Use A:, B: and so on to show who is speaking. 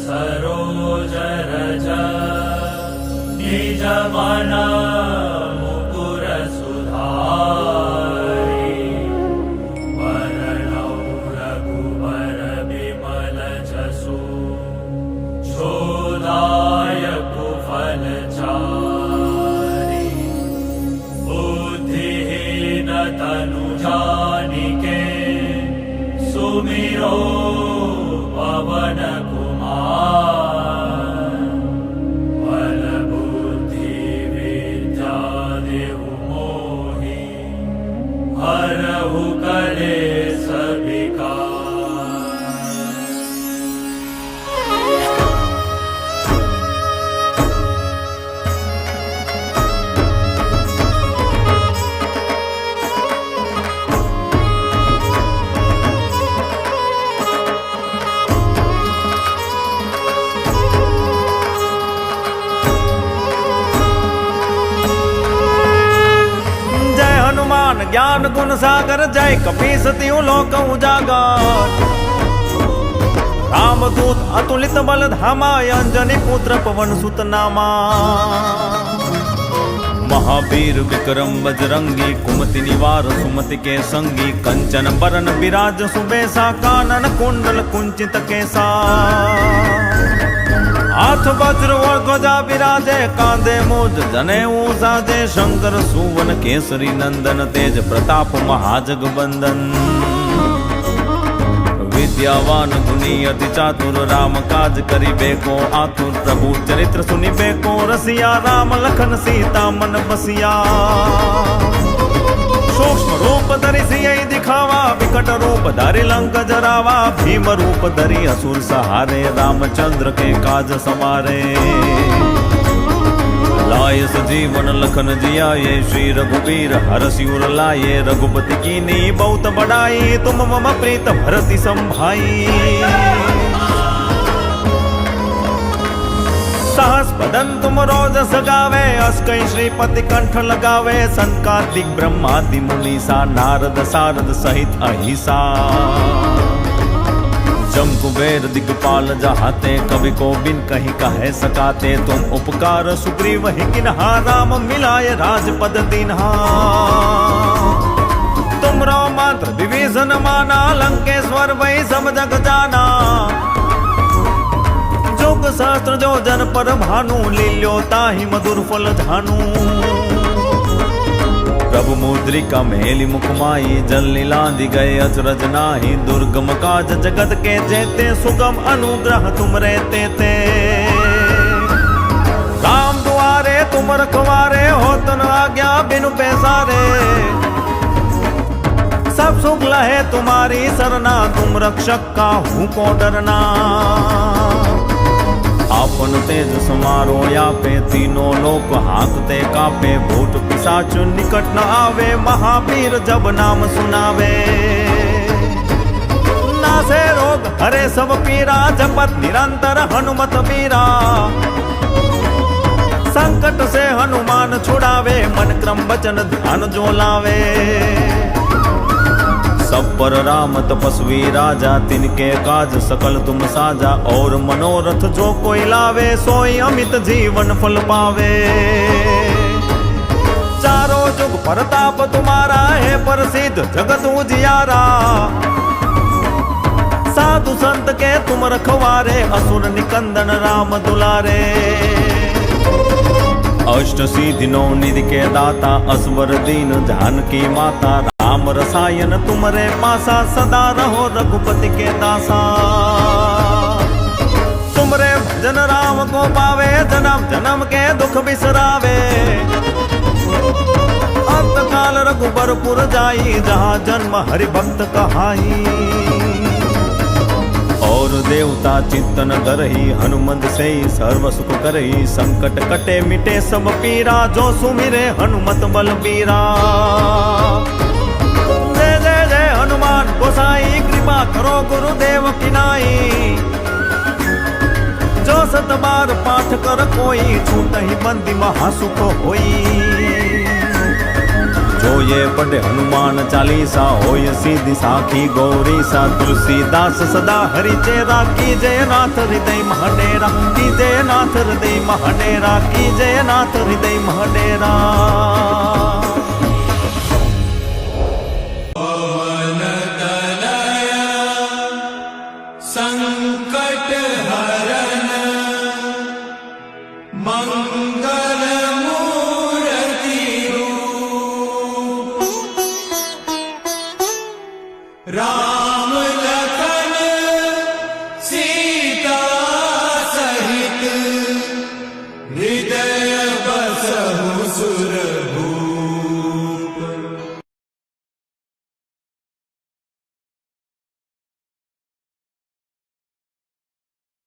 A: सरोज रज निज मन मुकुर सुधारि वरणौ रघुवर विमल जसु शोदायक फल चारि बुद्धिहीन तनु जानिके सुमिरो पवन कुमार बल बुद्धि विद्या देहु मोहि हरहु कलेश विकार।
B: ज्ञान गुण सागर जय कपीस तिहु लोक उजागर। रामदूत अतुलित बल धामा अंजनी पुत्र पवन सुत नामा। महावीर विक्रम बजरंगी कुमति निवार सुमति के संगी। कंचन बरन विराज सुबेसा कानन कुंडल कुंचित केसा। हाथ वज्र और ध्वजा विराजे कांधे मूज जनेऊ साजे। शंकर सुवन केसरी नंदन तेज प्रताप महाजगबंदन। विद्यावान गुणी अति चातुर राम काज करिबेको आतुर। प्रभु चरित्र सुनिबेको रसिया राम लखन सीता मन बसिया। सूक्ष्म रूप धरि सियहि दिखावा विकट रूप धरि लंक जरावा। भीम रूप धरि असुर सहारे रामचंद्र के काज सवारे। लाय सजीवन लखन जियाये श्री रघुवीर हरषि उर लाये। रघुपति कीन्ही बहुत बड़ाई तुम मम प्रीत भरति संभाई। सहस बदन तुम रोज सगावे अस कई श्रीपति कंठ लगावे। संकादिक ब्रह्मादि मुनीसा नारद सारद सहित अहिसा। जम कुबेर दिगपाल जहाते कवि को बिन कहीं कहे सकाते। तुम उपकार सुग्रीव ही किन्हा राम मिलाए राजपद दीन्हा। तुम रो मात्र विभीषण माना लंकेश्वर वही सब जग जाना। जोग शास्त्र जो जन पर भानु लील्यो ताहि मधुर फल धानु। प्रभु मुद्रिका मेली मुख माई जल लीलांधि गए अचरज नाही। दुर्गम काज जगत के जेते सुगम अनुग्रह तुम रहते ते। राम दुआरे तुम रखवारे हो तन आज्ञा बिनु पैसारे। सब सुख लहे तुम्हारी सरना तुम रक्षक का हूँ को डरना। आपन तेज समारो यापे तीनों लोक हाकते कापे। भूत पिशाच निकट न आवे महावीर जब नाम सुनावे। नासे रोग हरे सब पीरा जपत निरंतर हनुमत वीरा। संकट से हनुमान छुड़ावे मन क्रम वचन ध्यान जो लावे। सब पर राम तपस्वी राजा तिनके काज सकल तुम साजा। और मनोरथ जो कोई लावे सोई अमित जीवन फल पावे। चारों जुग प्रताप तुम्हारा है प्रसिद्ध जगत उजियारा। साधु संत के तुम रखवारे असुर निकंदन राम दुलारे। अष्ट सिद्धि नौ निधि के दाता असवर दीन जानकी माता। राम रसायन तुमरे पासा सदा रहो रघुपति के दासा। तुमरे भजन राम को पावे जन्म जन्म के दुख बिसरावे। अंत काल रघुबरपुर जाई जहाँ जन्म हरि भक्त कहाई। और देवता चिंतन करही हनुमंत से सर्व सुख करही। संकट कटे मिटे सब पीरा जो सुमिरे हनुमत बलबीरा। जय जय जय हनुमान गोसाई कृपा करो गुरुदेव की नाई। जो सत बार पाठ कर कोई छूटहि बंदी महासुख होई। होये पढ़े हनुमान चालीसा, होय सीधी साखी गौरी सा। तुलसीदास सदा हरि चेरा, की जय नाथ हृदय महडेरा, की जय नाथ हृदय महडेरा, की जय नाथ हृदय महडेरा।
A: संकट हरन मंगल मूर्ति रूप, राम लखन सीता सहित हृदय बसहु सुर